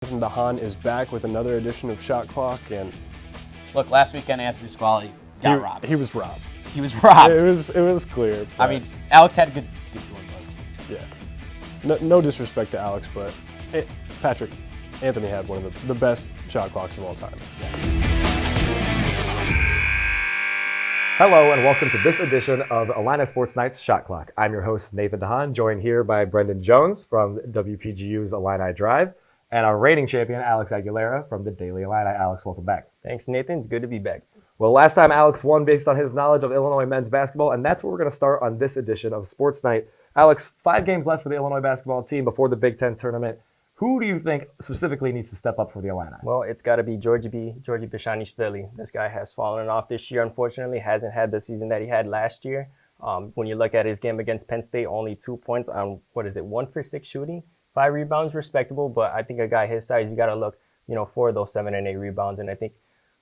Dehaan is back with another edition of Shot Clock, and Look, last weekend Anthony Squally got robbed. he was robbed. He was robbed. It was clear. I mean, Alex had a good one. Yeah. No disrespect to Alex, but Patrick, Anthony had one of the best shot clocks of all time. Hello and welcome to this edition of Illini Sports Night's Shot Clock. I'm your host, Nathan Dehaan, joined here by Brendyn Jones from WPGU's Illini Drive and our reigning champion, Alex Aguilera from the Daily Illini. Alex, welcome back. Thanks, Nathan. It's good to be back. Well, last time Alex won based on his knowledge of Illinois men's basketball, and that's where we're going to start on this edition of Sports Night. Alex, 5 games left for the Illinois basketball team before the Big Ten tournament. Who do you think specifically needs to step up for the Illini? Well, it's got to be Georgi Bezhanishvili. This guy has fallen off this year, unfortunately. Hasn't had the season that he had last year. When you look at his game against Penn State, only 2 points on, 1 for 6 shooting, 5 rebounds, respectable. But I think a guy his size, you got to look, for those 7 and 8 rebounds. And I think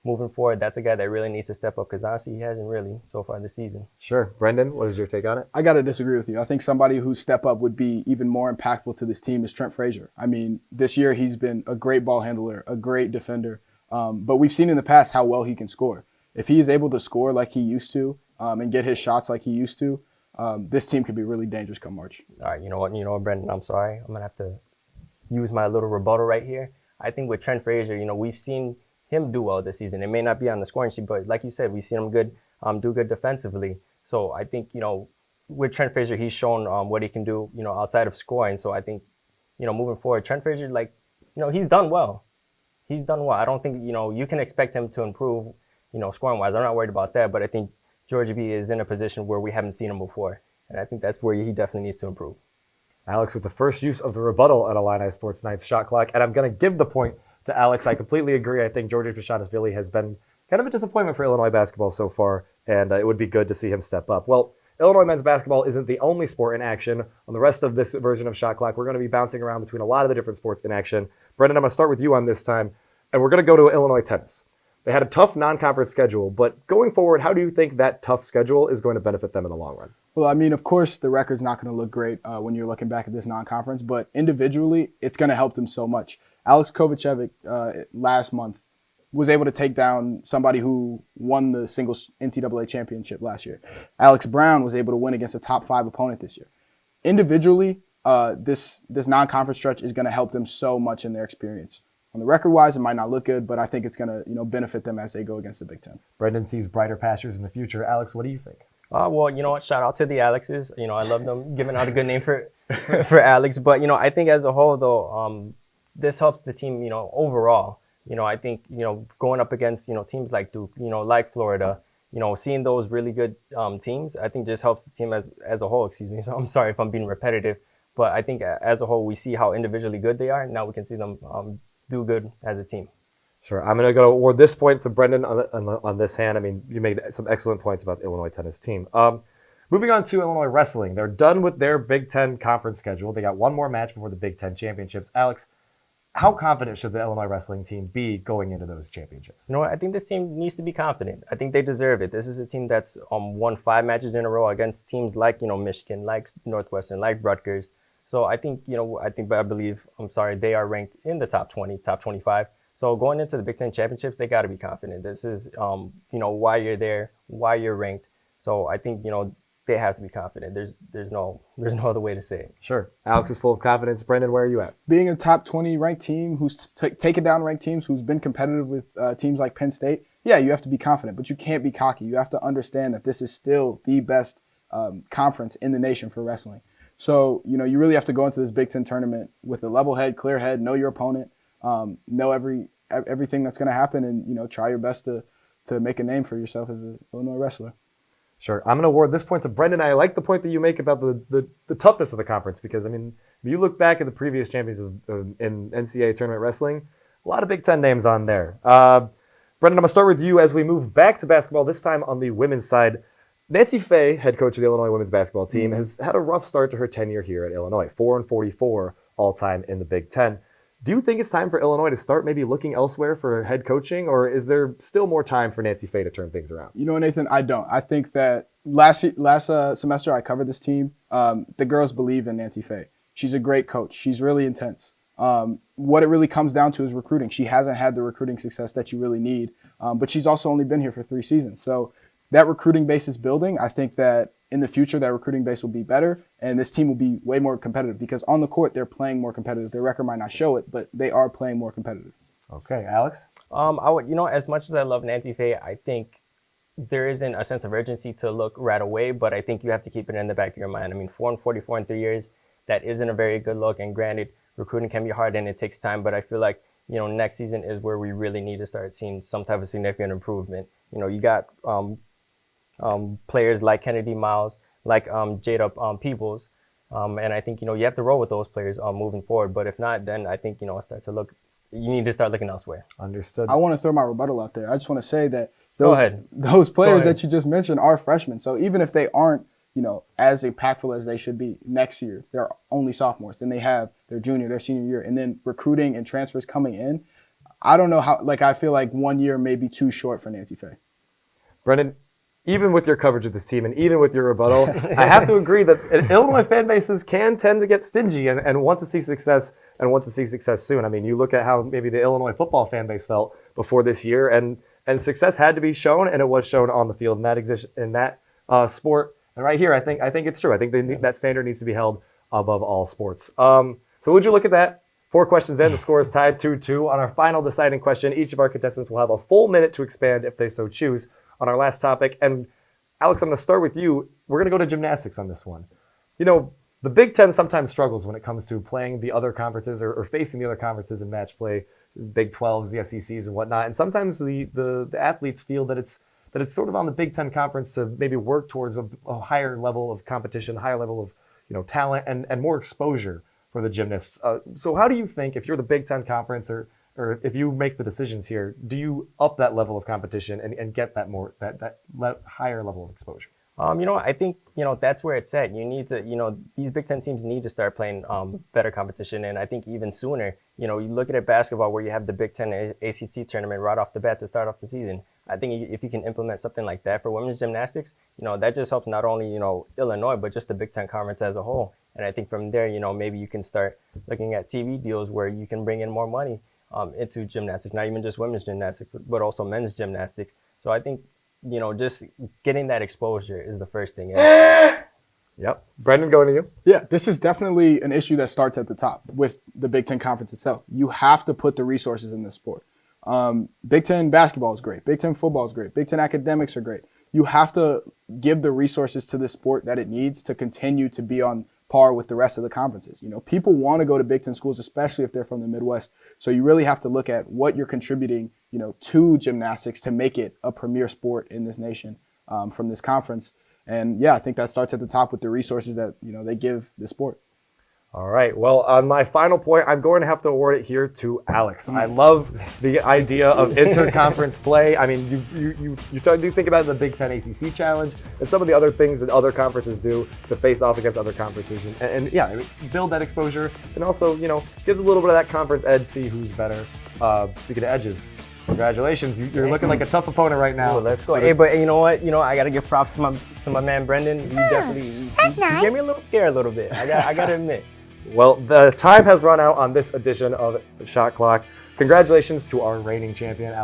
moving forward, that's a guy that really needs to step up because honestly, he hasn't really so far this season. Sure. Brendyn, what is your take on it? I got to disagree with you. I think somebody whose step up would be even more impactful to this team is Trent Frazier. I mean, this year he's been a great ball handler, a great defender, but we've seen in the past how well he can score. If he is able to score like he used to and get his shots like he used to, this team could be really dangerous come March. All right, you know what, Brendyn, I'm sorry. I'm going to have to use my little rebuttal right here. I think with Trent Frazier, we've seen him do well this season. It may not be on the scoring sheet, but like you said, we've seen him do good defensively. So I think, with Trent Frazier, he's shown what he can do, outside of scoring. So I think, moving forward, Trent Frazier, he's done well. He's done well. I don't think, you can expect him to improve, scoring-wise. I'm not worried about that, but I think Georgie B is in a position where we haven't seen him before. And I think that's where he definitely needs to improve. Alex with the first use of the rebuttal at Illini Sports Night's Shot Clock. And I'm going to give the point to Alex. I completely agree. I think Georgi Bezhanishvili has been kind of a disappointment for Illinois basketball so far, and it would be good to see him step up. Well, Illinois men's basketball isn't the only sport in action. On the rest of this version of Shot Clock, we're going to be bouncing around between a lot of the different sports in action. Brendyn, I'm going to start with you on this time, and we're going to go to Illinois tennis. They had a tough non-conference schedule, but going forward, how do you think that tough schedule is going to benefit them in the long run? Well, I mean, of course, the record's not going to look great when you're looking back at this non-conference, but individually, it's going to help them so much. Alex Kovacevic last month was able to take down somebody who won the singles NCAA championship last year. Alex Brown was able to win against a top 5 opponent this year. Individually, this non-conference stretch is going to help them so much in their experience. On the record-wise, it might not look good, but I think it's going to benefit them as they go against the Big Ten. Brendyn sees brighter pastures in the future. Alex, what do you think? Well, you know what? Shout out to the Alexes. I love them giving out a good name for Alex. But, I think as a whole, though, this helps the team, overall. I think, going up against, teams like Duke, like Florida, seeing those really good teams, I think just helps the team as a whole, excuse me. So I'm sorry if I'm being repetitive. But I think as a whole, we see how individually good they are. Now we can see them do good as a team. Sure. I'm going to go award this point to Brendyn on this hand. I mean, you made some excellent points about the Illinois tennis team. Moving on to Illinois wrestling. They're done with their Big Ten conference schedule. They got one more match before the Big Ten championships. Alex, how confident should the Illinois wrestling team be going into those championships? You know what? I think this team needs to be confident. I think they deserve it. This is a team that's won 5 matches in a row against teams like, Michigan, like Northwestern, like Rutgers. So I think, I believe they are ranked in the top 20, top 25. So going into the Big Ten championships, they got to be confident. This is, why you're there, why you're ranked. So I think, they have to be confident. There's no other way to say it. Sure. Alex is full of confidence. Brendyn, where are you at? Being a top 20 ranked team who's taken down ranked teams, who's been competitive with teams like Penn State, yeah, you have to be confident, but you can't be cocky. You have to understand that this is still the best conference in the nation for wrestling. So, you really have to go into this Big Ten tournament with a level head, clear head, know your opponent, know everything that's going to happen, and, try your best to make a name for yourself as an Illinois wrestler. Sure. I'm going to award this point to Brendyn. I like the point that you make about the toughness of the conference because, I mean, if you look back at the previous champions in NCAA tournament wrestling, a lot of Big Ten names on there. Brendyn, I'm going to start with you as we move back to basketball, this time on the women's side. Nancy Fay, head coach of the Illinois women's basketball team, has had a rough start to her tenure here at Illinois, 4-44 all-time in the Big Ten. Do you think it's time for Illinois to start maybe looking elsewhere for head coaching, or is there still more time for Nancy Fay to turn things around? Nathan, I don't. I think that last semester I covered this team. The girls believe in Nancy Fay. She's a great coach. She's really intense. What it really comes down to is recruiting. She hasn't had the recruiting success that you really need, but she's also only been here for 3 seasons. So that recruiting base is building. I think that in the future, that recruiting base will be better, and this team will be way more competitive because on the court, they're playing more competitive. Their record might not show it, but they are playing more competitive. Okay, Alex? I would, as much as I love Nancy Faye, I think there isn't a sense of urgency to look right away, but I think you have to keep it in the back of your mind. I mean, 4-44 in 3 years, that isn't a very good look. And granted, recruiting can be hard and it takes time, but I feel like, next season is where we really need to start seeing some type of significant improvement. You got players like Kennedy Miles, like Jada Peoples, and I think, you have to roll with those players moving forward. But if not, then I think, you need to start looking elsewhere. Understood. I want to throw my rebuttal out there. I just want to say that Go ahead. those players that you just mentioned are freshmen. So even if they aren't, as impactful as they should be next year, they're only sophomores. Then they have their junior, their senior year, and then recruiting and transfers coming in. I don't know how, I feel like 1 year may be too short for Nancy Faye. Brendyn, even with your coverage of this team and even with your rebuttal, I have to agree that Illinois fan bases can tend to get stingy and want to see success soon. I mean, you look at how maybe the Illinois football fan base felt before this year, and success had to be shown, and it was shown on the field in that sport. And right here, I think it's true. I think that standard needs to be held above all sports. So would you look at that? 4 questions in, the score is tied 2-2. On our final deciding question, each of our contestants will have a full minute to expand if they so choose on our last topic. And Alex, I'm going to start with you. We're going to go to gymnastics on this one. The Big Ten sometimes struggles when it comes to playing the other conferences or facing the other conferences in match play, Big 12s, the SECs and whatnot. And sometimes the athletes feel that it's sort of on the Big Ten conference to maybe work towards a higher level of competition, higher level of talent and more exposure for the gymnasts. So how do you think, if you're the Big Ten conference or if you make the decisions here, do you up that level of competition and get that higher level of exposure? I think, that's where it's at. You need to, these Big Ten teams need to start playing better competition. And I think even sooner, you look at it basketball where you have the Big Ten ACC tournament right off the bat to start off the season. I think if you can implement something like that for women's gymnastics, that just helps not only, Illinois, but just the Big Ten conference as a whole. And I think from there, maybe you can start looking at TV deals where you can bring in more money into gymnastics, not even just women's gymnastics, but also men's gymnastics. So I think, just getting that exposure is the first thing. Yep. Brendyn, going to you. Yeah, this is definitely an issue that starts at the top with the Big Ten Conference itself. You have to put the resources in this sport. Big Ten basketball is great. Big Ten football is great. Big Ten academics are great. You have to give the resources to this sport that it needs to continue to be on par with the rest of the conferences. People want to go to Big Ten schools, especially if they're from the Midwest. So you really have to look at what you're contributing, to gymnastics to make it a premier sport in this nation from this conference. And yeah, I think that starts at the top with the resources that, they give the sport. All right. Well, on my final point, I'm going to have to award it here to Alex. I love the idea of interconference play. I mean, you do think about the Big Ten ACC Challenge and some of the other things that other conferences do to face off against other conferences, and yeah, build that exposure, and also gives a little bit of that conference edge. See who's better. Speaking of edges, congratulations! You're looking like a tough opponent right now. Cool, let's go. Hey, but you know what? I gotta give props to my man Brendyn. You definitely you gave me a little scared a little bit. I gotta admit. Well, the time has run out on this edition of Shot Clock. Congratulations to our reigning champion, Alex